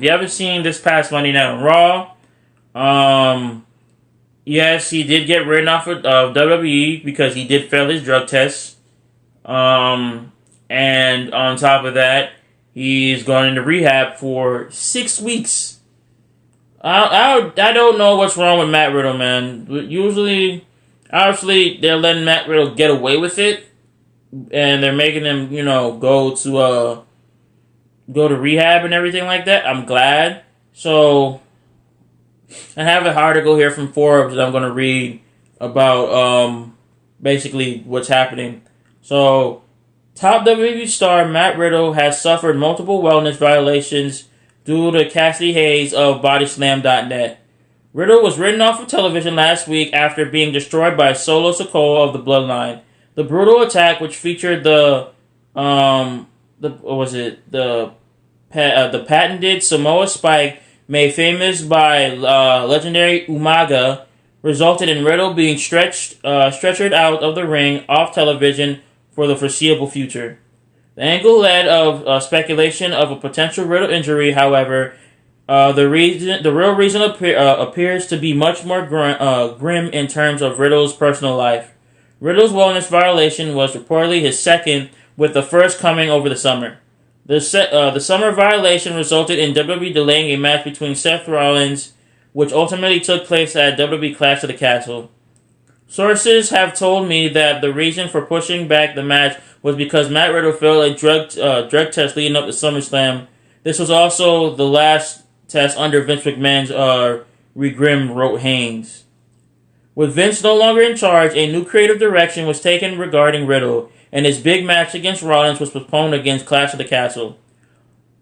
if you haven't seen this past Monday Night on Raw, yes, he did get written off of WWE because he did fail his drug test. And on top of that, he's going into rehab for 6 weeks. I don't know what's wrong with Matt Riddle, man. Usually, obviously, they're letting Matt Riddle get away with it, and they're making him, go to rehab and everything like that. I'm glad. So, I have an article here from Forbes that I'm going to read about basically what's happening. So, top WWE star Matt Riddle has suffered multiple wellness violations due to Cassidy Hayes of Bodyslam.net. Riddle was written off of television last week after being destroyed by Solo Sikoa of the Bloodline. The brutal attack, which featured the patented Samoa Spike, made famous by legendary Umaga, resulted in Riddle being stretchered out of the ring off television for the foreseeable future. The angle led of speculation of a potential Riddle injury. However, the real reason appears to be much more grim in terms of Riddle's personal life. Riddle's wellness violation was reportedly his second, with the first coming over the summer. The summer violation resulted in WWE delaying a match between Seth Rollins, which ultimately took place at WWE Clash of the Castle. Sources have told me that the reason for pushing back the match was because Matt Riddle failed a drug test leading up to SummerSlam. This was also the last test under Vince McMahon's regime, wrote Haynes. With Vince no longer in charge, a new creative direction was taken regarding Riddle, and his big match against Rollins was postponed against Clash of the Castle.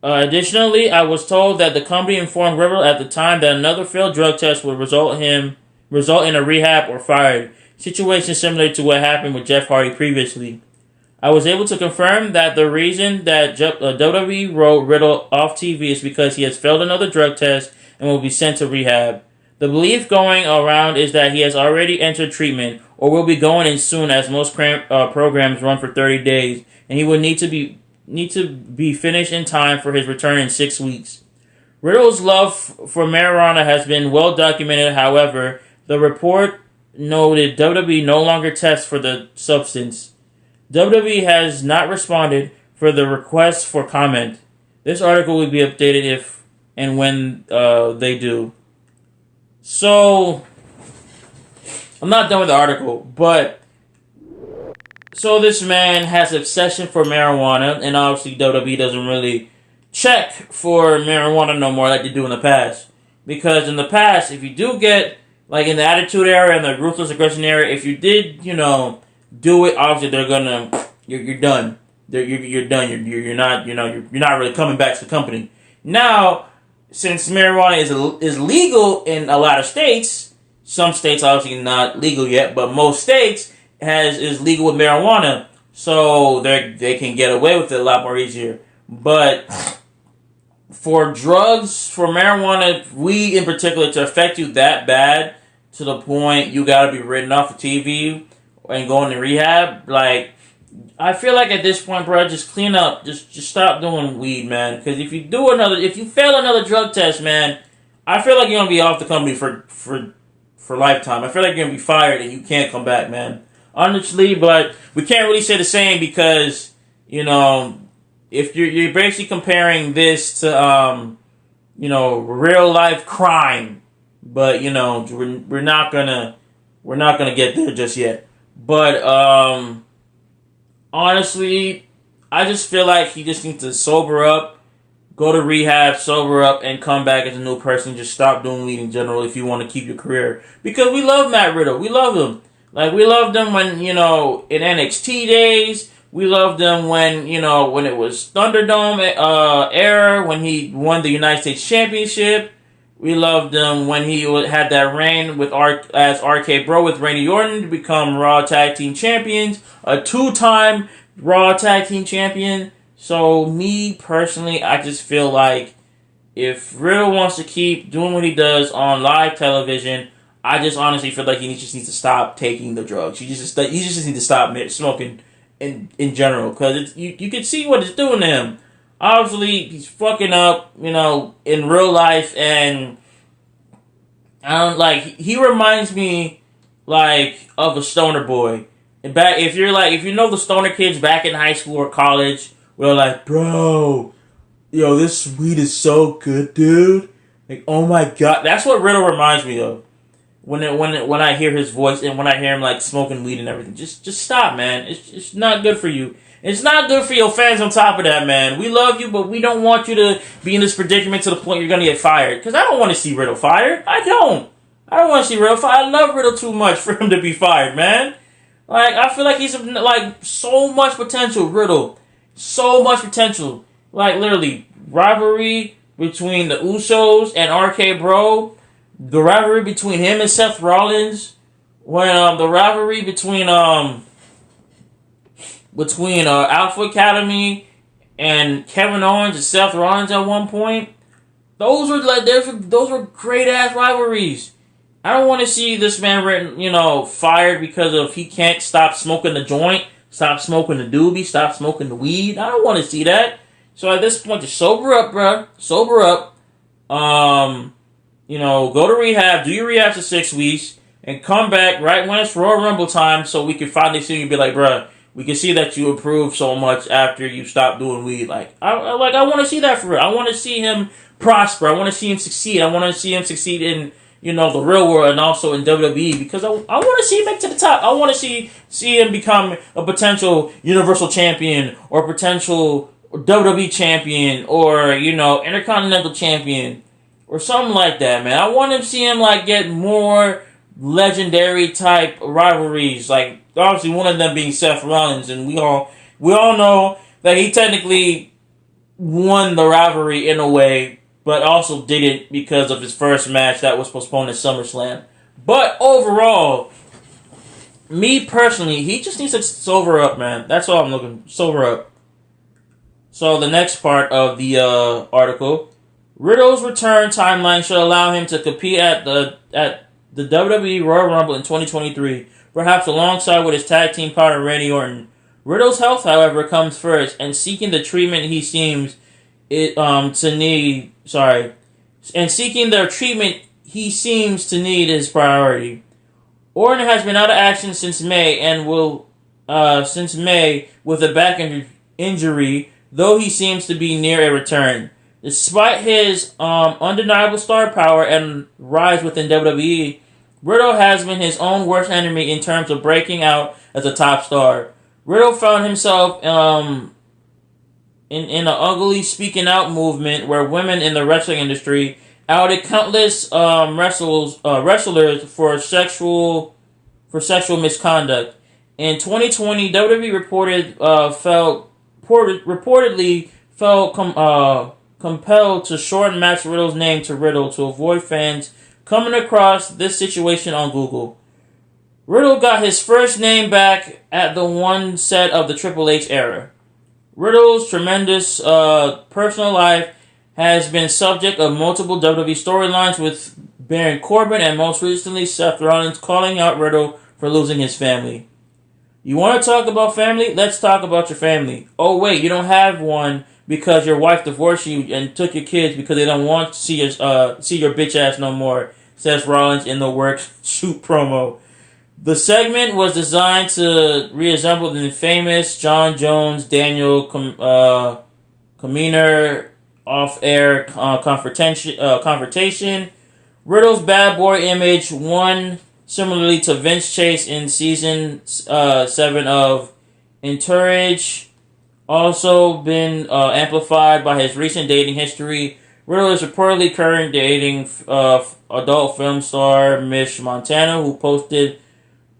Additionally, I was told that the company informed Riddle at the time that another failed drug test would result in a rehab or fired, situation similar to what happened with Jeff Hardy previously. I was able to confirm that the reason that WWE wrote Riddle off TV is because he has failed another drug test and will be sent to rehab. The belief going around is that he has already entered treatment or will be going in soon, as most programs run for 30 days, and he will need to be finished in time for his return in 6 weeks. Riddle's love for marijuana has been well documented. However, the report noted WWE no longer tests for the substance. WWE has not responded for the request for comment. This article will be updated if and when they do. So, I'm not done with the article, but so this man has an obsession for marijuana, and obviously WWE doesn't really check for marijuana no more like they do in the past. Because in the past, if you do get, like in the Attitude Era and the Ruthless Aggression Era, if you did, do it, obviously they're gonna, you're done. You're done. You're not really coming back to the company. Now, since marijuana is legal in a lot of states, some states obviously not legal yet, but most states is legal with marijuana, so they can get away with it a lot more easier. But for drugs, for marijuana, weed in particular, to affect you that bad to the point you gotta be written off of TV and going to rehab, like, I feel like at this point, bro, just clean up. Just stop doing weed, man. Because if you fail another drug test, man, I feel like you're gonna be off the company for lifetime. I feel like you're gonna be fired and you can't come back, man. Honestly, but we can't really say the same because if you're basically comparing this to real life crime, but we're not gonna get there just yet. But honestly, I just feel like he just needs to sober up, go to rehab, sober up, and come back as a new person. Just stop doing weed in general if you want to keep your career. Because we love Matt Riddle. We love him. Like, we loved him when, in NXT days. We loved him when it was Thunderdome era, when he won the United States Championship. We loved him when he had that reign as RK Bro with Randy Orton to become Raw Tag Team Champions, a 2-time Raw Tag Team Champion. So, me personally, I just feel like if Riddle wants to keep doing what he does on live television, I just honestly feel like he just needs to stop taking the drugs. He just needs to stop smoking in general, because you can see what it's doing to him. obviously he's fucking up, in real life, and I don't like. He reminds me of a stoner boy. If you know the stoner kids back in high school or college, where they're like, bro, this weed is so good, dude. Like, oh my god, that's what Riddle reminds me of. When I hear his voice and when I hear him smoking weed and everything, just stop, man. It's not good for you. It's not good for your fans. On top of that, man, we love you, but we don't want you to be in this predicament to the point you're gonna get fired. Because I don't want to see Riddle fired. I don't want to see Riddle fired. I love Riddle too much for him to be fired, man. I feel like he's so much potential. Riddle, so much potential. Literally rivalry between the Usos and RK Bro. The rivalry between him and Seth Rollins, when the rivalry between Alpha Academy and Kevin Owens and Seth Rollins at one point, those were great ass rivalries. I don't want to see this man fired because of he can't stop smoking the joint, stop smoking the doobie, stop smoking the weed. I don't want to see that. So at this point, just sober up, bruh. Sober up. Go to rehab, do your rehab for 6 weeks, and come back right when it's Royal Rumble time so we can finally see you and be like, bruh, we can see that you improved so much after you stopped doing weed. I want to see that for real. I want to see him prosper. I want to see him succeed. I want to see him succeed in, the real world and also in WWE because I want to see him make to the top. I want to see him become a potential Universal Champion or potential WWE Champion or, Intercontinental Champion. Or something like that, man. I want to see him get more legendary type rivalries. Obviously one of them being Seth Rollins, and we all know that he technically won the rivalry in a way, but also didn't because of his first match that was postponed at SummerSlam. But overall, me personally, he just needs to sober up, man. That's all I'm looking. Sober up. So the next part of the article. Riddle's return timeline should allow him to compete at the WWE Royal Rumble in 2023, perhaps alongside with his tag team partner Randy Orton. Riddle's health, however, comes first, and seeking the treatment he seems to need. And seeking the treatment he seems to need is priority. Orton has been out of action since May and will with a back injury, though he seems to be near a return. Despite his undeniable star power and rise within WWE, Riddle has been his own worst enemy in terms of breaking out as a top star. Riddle found himself in an ugly speaking out movement where women in the wrestling industry outed countless wrestlers for sexual misconduct. In 2020, WWE reportedly felt compelled to shorten Matt Riddle's name to Riddle to avoid fans coming across this situation on Google. Riddle got his first name back at the one set of the Triple H era. Riddle's tremendous personal life has been subject of multiple WWE storylines with Baron Corbin and most recently Seth Rollins calling out Riddle for losing his family. You want to talk about family? Let's talk about your family. Oh wait, you don't have one because your wife divorced you and took your kids because they don't want to see your bitch ass no more, says Rollins in the Works shoot promo. The segment was designed to reassemble the famous John Jones Daniel Kaminer off-air confrontation. Riddle's bad boy image won similarly to Vince Chase in season 7 of Entourage. Also been amplified by his recent dating history. Riddle is reportedly currently dating adult film star Mish Montana, who posted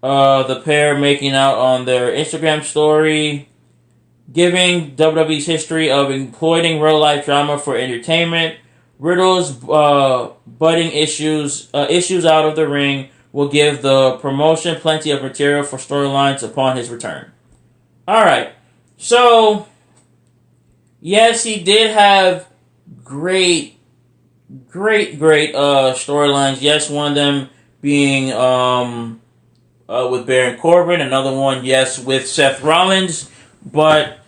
the pair making out on their Instagram story, giving WWE's history of exploiting real-life drama for entertainment. Riddle's budding issues out of the ring will give the promotion plenty of material for storylines upon his return. Alright. So, yes, he did have great storylines. Yes, one of them being with Baron Corbin, another one, yes, with Seth Rollins. But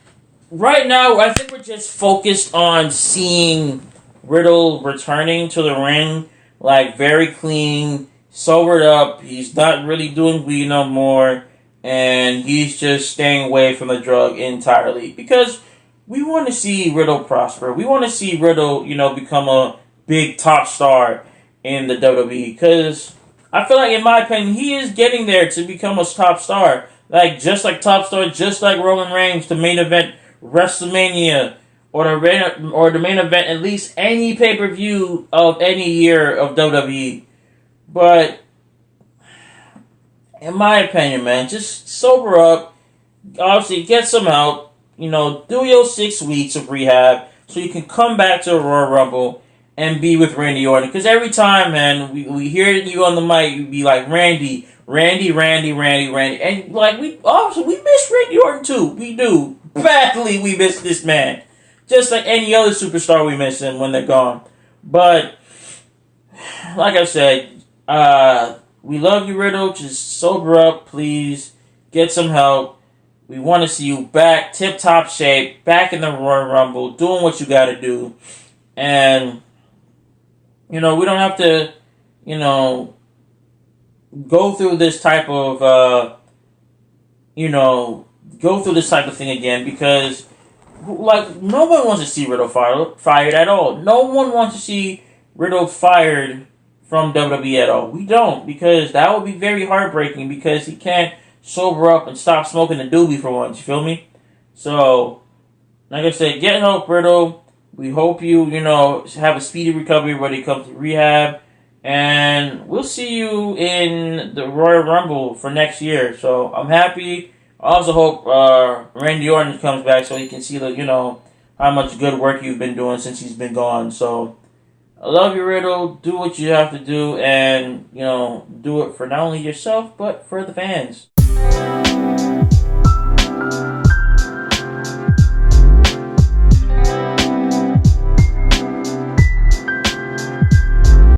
right now, I think we're just focused on seeing Riddle returning to the ring, like very clean, sobered up. He's not really doing weed no more, and he's just staying away from the drug entirely because we want to see Riddle prosper. We want to see Riddle, become a big top star in the WWE because I feel like, in my opinion, he is getting there to become a top star. Like, just like top star, just like Roman Reigns, the main event WrestleMania, or the main event at least any pay-per-view of any year of WWE. But in my opinion, man, just sober up. Obviously, get some help. Do your 6 weeks of rehab so you can come back to the Royal Rumble and be with Randy Orton. Because every time, man, we hear you on the mic, you be like, Randy. And, like, we miss Randy Orton, too. We do. Badly, we miss this man. Just like any other superstar, we miss him when they're gone. But, like I said, we love you, Riddle. Just sober up, please. Get some help. We want to see you back, tip-top shape, back in the Royal Rumble, doing what you got to do. And, we don't have to, go through this type of, thing again because, like, no one wants to see Riddle fired at all. No one wants to see Riddle fired from WWE at all. We don't, because that would be very heartbreaking because he can't sober up and stop smoking the doobie for once, you feel me? So, like I said, get help, Riddle. We hope you, have a speedy recovery when it comes to rehab. And we'll see you in the Royal Rumble for next year. So, I'm happy. I also hope Randy Orton comes back so he can see how much good work you've been doing since he's been gone. So, I love you, Riddle. Do what you have to do and, do it for not only yourself, but for the fans.